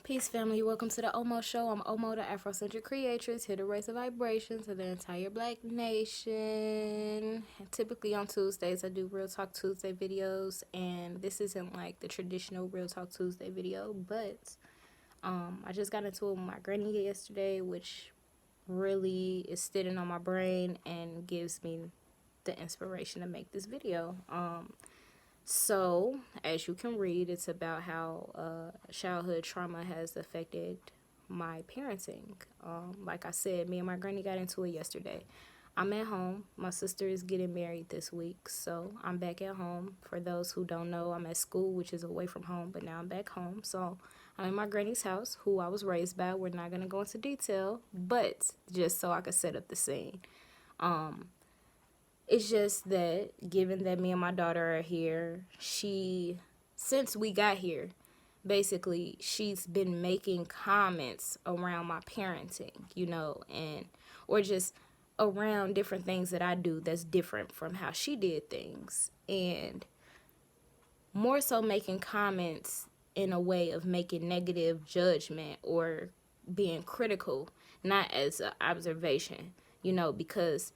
Peace, family. Welcome to the Omo Show. I'm Omo, the Afrocentric creatrix, here to raise the vibration to the entire Black nation. And typically on Tuesdays, I do Real Talk Tuesday videos, and this isn't like the traditional Real Talk Tuesday video, but I just got into it with my granny yesterday, which really is sitting on my brain and gives me the inspiration to make this video. So, as you can read, it's about how childhood trauma has affected my parenting. Like I said, me and my granny got into it yesterday. I'm at home. My sister is getting married this week, so I'm back at home. For those who don't know, I'm at school, which is away from home, but now I'm back home. So, I'm in my granny's house, who I was raised by. We're not going to go into detail, but just so I could set up the scene. It's just that, given that me and my daughter are here, since we got here, basically, she's been making comments around my parenting, or just around different things that I do that's different from how she did things. And more so making comments in a way of making negative judgment or being critical, not as an observation, because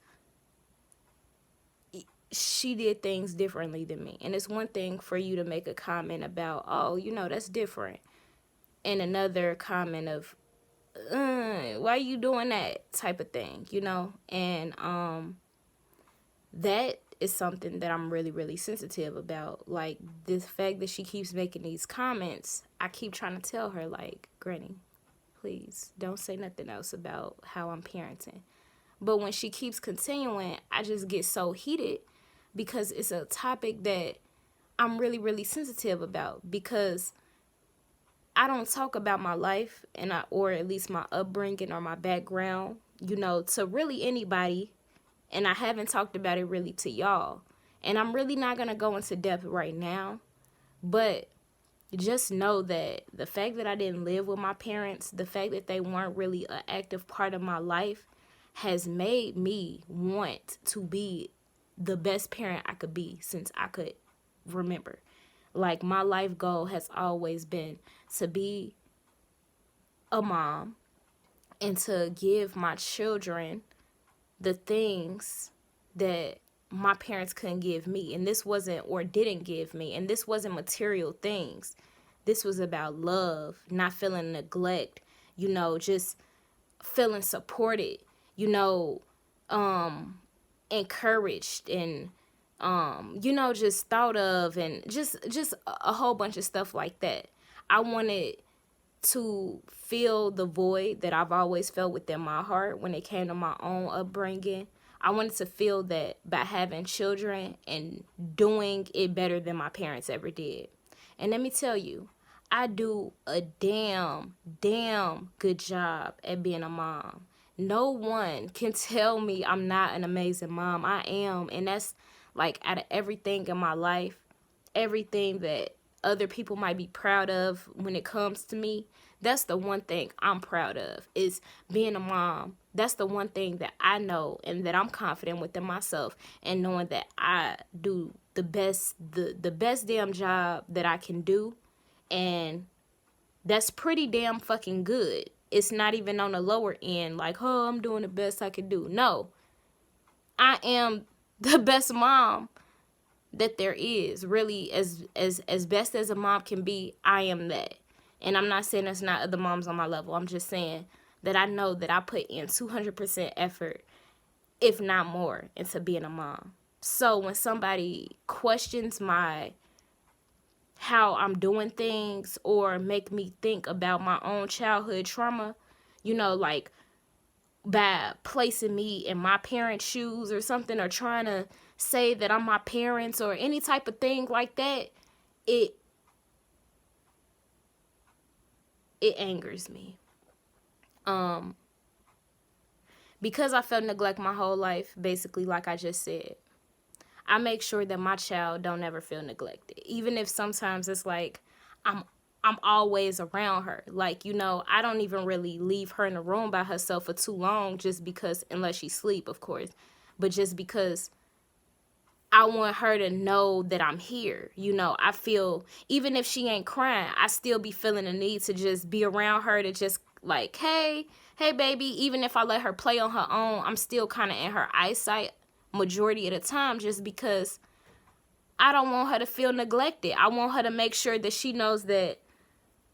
she did things differently than me. And it's one thing for you to make a comment about, oh, that's different. And another comment of, why are you doing that type of thing, And that is something that I'm really, really sensitive about. Like, the fact that she keeps making these comments, I keep trying to tell her, like, Granny, please don't say nothing else about how I'm parenting. But when she keeps continuing, I just get so heated because it's a topic that I'm really, really sensitive about, because I don't talk about my life or at least my upbringing or my background, to really anybody. And I haven't talked about it really to y'all. And I'm really not going to go into depth right now. But just know that the fact that I didn't live with my parents, the fact that they weren't really an active part of my life, has made me want to be the best parent I could be since I could remember. Like, my life goal has always been to be a mom and to give my children the things that my parents couldn't give me. And this wasn't, or didn't give me, and this wasn't material things. This was about love, not feeling neglect, just feeling supported, encouraged and just thought of, and just a whole bunch of stuff like that. I wanted to fill the void that I've always felt within my heart when it came to my own upbringing. I wanted to feel that by having children and doing it better than my parents ever did. And let me tell you, I do a damn good job at being a mom. No one can tell me I'm not an amazing mom. I am. And that's like, out of everything in my life, everything that other people might be proud of when it comes to me, that's the one thing I'm proud of, is being a mom. That's the one thing that I know and that I'm confident within myself, and knowing that I do the best damn job that I can do. And that's pretty damn fucking good. It's not even on the lower end, like, oh, I'm doing the best I can do. No, I am the best mom that there is. Really, as best as a mom can be, I am that. And I'm not saying there's not other moms on my level. I'm just saying that I know that I put in 200% effort, if not more, into being a mom. So when somebody questions how I'm doing things, or make me think about my own childhood trauma, like by placing me in my parents' shoes or something, or trying to say that I'm my parents or any type of thing like that, it angers me. Because I felt neglect my whole life, basically, like I just said, I make sure that my child don't ever feel neglected. Even if sometimes it's like I'm always around her. Like, I don't even really leave her in the room by herself for too long, just because, unless she sleep, of course, but just because I want her to know that I'm here. I feel, even if she ain't crying, I still be feeling the need to just be around her, to just like, hey, baby. Even if I let her play on her own, I'm still kind of in her eyesight majority of the time, just because I don't want her to feel neglected. I want her to make sure that she knows that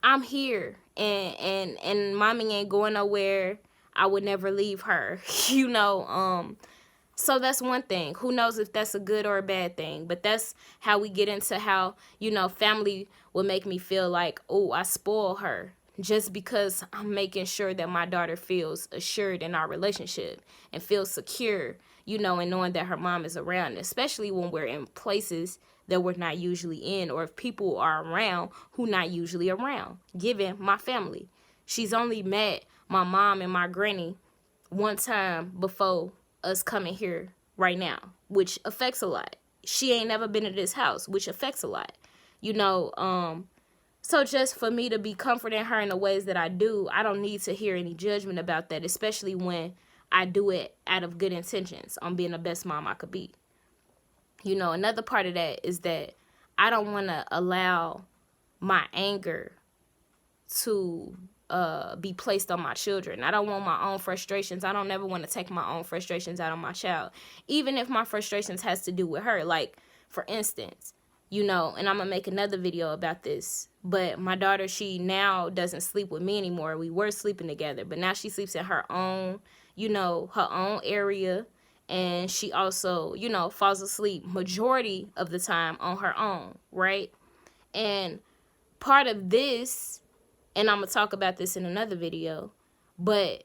I'm here, and mommy ain't going nowhere. I would never leave her. So that's one thing. Who knows if that's a good or a bad thing? But that's how we get into how, family will make me feel like, oh, I spoil her, just because I'm making sure that my daughter feels assured in our relationship and feels secure, and knowing that her mom is around, especially when we're in places that we're not usually in, or if people are around who not usually around, given my family. She's only met my mom and my granny one time before us coming here right now, which affects a lot. She ain't never been to this house, which affects a lot. So just for me to be comforting her in the ways that I do, I don't need to hear any judgment about that, especially when I do it out of good intentions on being the best mom I could be. Another part of that is that I don't want to allow my anger to be placed on my children. I don't want my own frustrations. I don't ever want to take my own frustrations out on my child, even if my frustrations has to do with her. Like, for instance, and I'm going to make another video about this, but my daughter, she now doesn't sleep with me anymore. We were sleeping together, but now she sleeps in her own, her own area. And she also, falls asleep majority of the time on her own, right? And part of this, and I'm going to talk about this in another video, but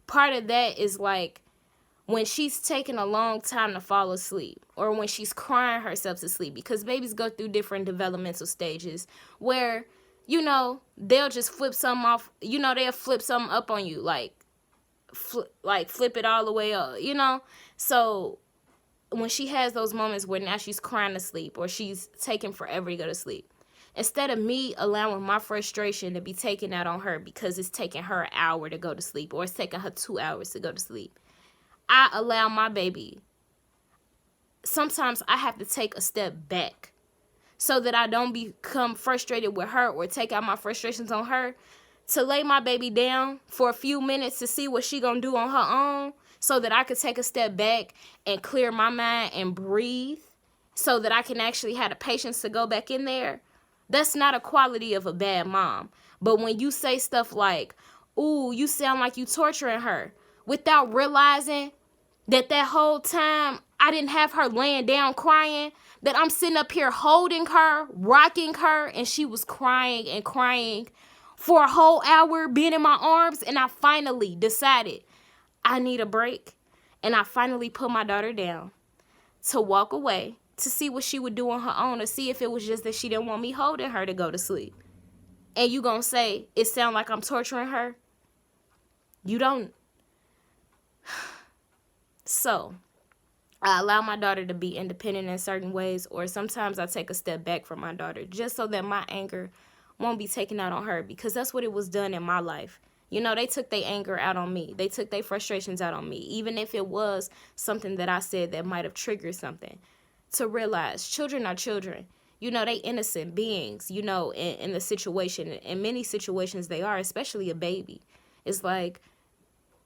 part of that is like when she's taking a long time to fall asleep, or when she's crying herself to sleep, because babies go through different developmental stages where, they'll just flip something off, they'll flip something up on you, like flip it all the way up, So when she has those moments where now she's crying to sleep, or she's taking forever to go to sleep, instead of me allowing my frustration to be taken out on her because it's taking her an hour to go to sleep, or it's taking her 2 hours to go to sleep, I allow my baby. Sometimes I have to take a step back so that I don't become frustrated with her or take out my frustrations on her, to lay my baby down for a few minutes to see what she gonna do on her own, so that I could take a step back and clear my mind and breathe, so that I can actually have the patience to go back in there. That's not a quality of a bad mom. But when you say stuff like, ooh, you sound like you torturing her, without realizing that whole time I didn't have her laying down crying, that I'm sitting up here holding her, rocking her, and she was crying and crying for a whole hour, being in my arms, and I finally decided I need a break, and I finally put my daughter down to walk away, to see what she would do on her own, to see if it was just that she didn't want me holding her to go to sleep. And you gonna say it sound like I'm torturing her? You don't. So I allow my daughter to be independent in certain ways, or sometimes I take a step back from my daughter just so that my anger won't be taken out on her, because that's what it was done in my life. They took their anger out on me. They took their frustrations out on me, even if it was something that I said that might have triggered something. To realize children are children. They innocent beings, in the situation. In many situations they are, especially a baby. It's like,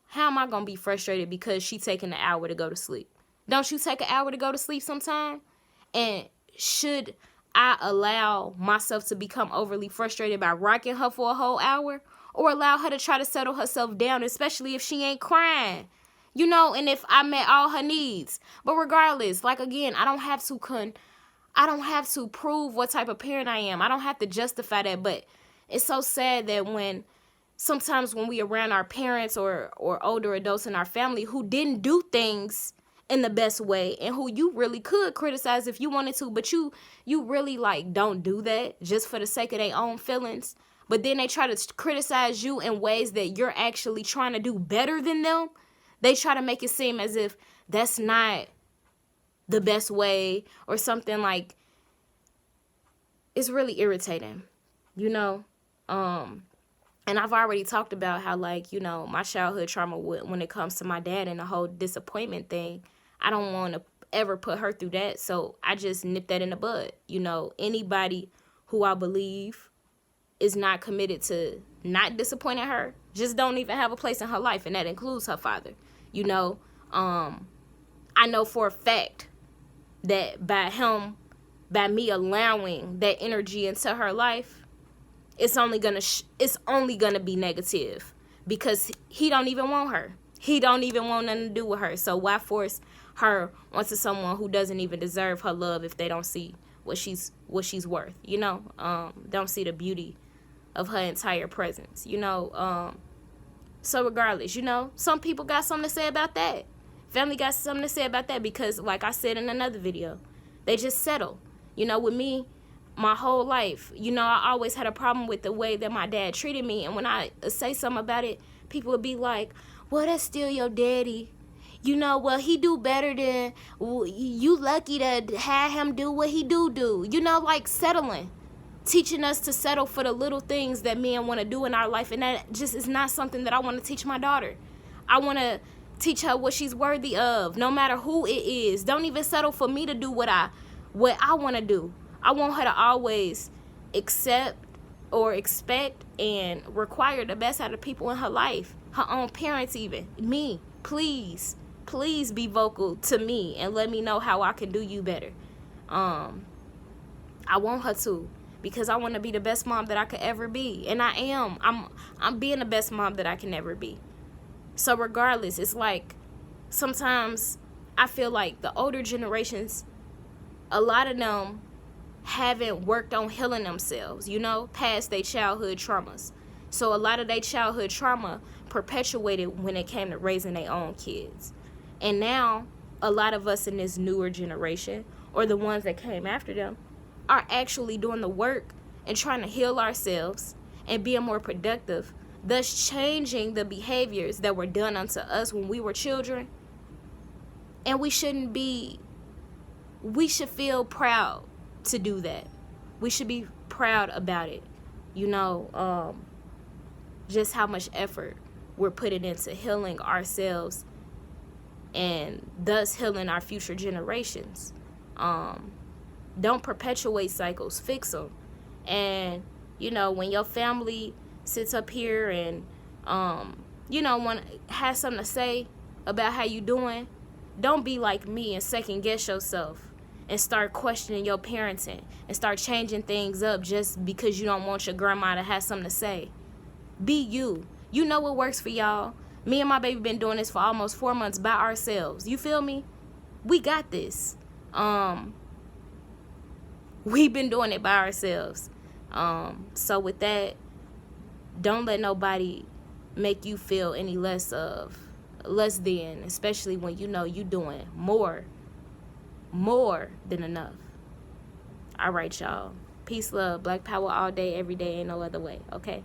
how am I going to be frustrated because she taking an hour to go to sleep? Don't you take an hour to go to sleep sometime? And should I allow myself to become overly frustrated by rocking her for a whole hour? Or allow her to try to settle herself down, especially if she ain't crying? And if I met all her needs. But regardless, like, again, I don't have to prove what type of parent I am. I don't have to justify that. But it's so sad that sometimes when we around our parents or older adults in our family who didn't do things in the best way, and who you really could criticize if you wanted to, but you really don't do that just for the sake of their own feelings. But then they try to criticize you in ways that you're actually trying to do better than them. They try to make it seem as if that's not the best way or something. Like, it's really irritating, And I've already talked about how, my childhood trauma when it comes to my dad and the whole disappointment thing. I don't want to ever put her through that. So I just nipped that in the bud. You know, anybody who I believe is not committed to not disappointing her just don't even have a place in her life, and that includes her father. You know, I know for a fact that by me allowing that energy into her life, it's only gonna be negative, because he don't even want her. He don't even want nothing to do with her. So why force her onto someone who doesn't even deserve her love if they don't see what she's worth? You know, don't see the beauty of her entire presence. You know, so regardless, you know, some people got something to say about that. Family got something to say about that, because like I said in another video, they just settle. You know, with me, my whole life, you know, I always had a problem with the way that my dad treated me. And when I say something about it, people would be like, well, that's still your daddy. You know, well, he do better than, you lucky to have him do what he do. You know, like settling. Teaching us to settle for the little things that men want to do in our life. And that just is not something that I want to teach my daughter. I want to teach her what she's worthy of, no matter who it is. Don't even settle for me to do what I want to do. I want her to always accept or expect and require the best out of people in her life. Her own parents even. Me. Please be vocal to me and let me know how I can do you better. I want her to, because I want to be the best mom that I could ever be. And I am. I'm being the best mom that I can ever be. So regardless, it's like sometimes I feel like the older generations, a lot of them haven't worked on healing themselves, you know, past their childhood traumas. So a lot of their childhood trauma perpetuated when it came to raising their own kids. And now a lot of us in this newer generation, or the ones that came after them, are actually doing the work and trying to heal ourselves and being more productive, thus changing the behaviors that were done unto us when we were children. And we should feel proud to do that. We should be proud about it. You know, just how much effort we're putting into healing ourselves and thus healing our future generations. Don't perpetuate cycles, fix them. And, you know, when your family sits up here and, you know, has something to say about how you doing, don't be like me and second guess yourself and start questioning your parenting and start changing things up just because you don't want your grandma to have something to say. Be you. You know what works for y'all. Me and my baby been doing this for almost 4 months by ourselves. You feel me? We got this. We've been doing it by ourselves. So with that, don't let nobody make you feel any less than, especially when you know you doing more than enough. All right, y'all. Peace, love, Black power all day, every day, ain't no other way. Okay?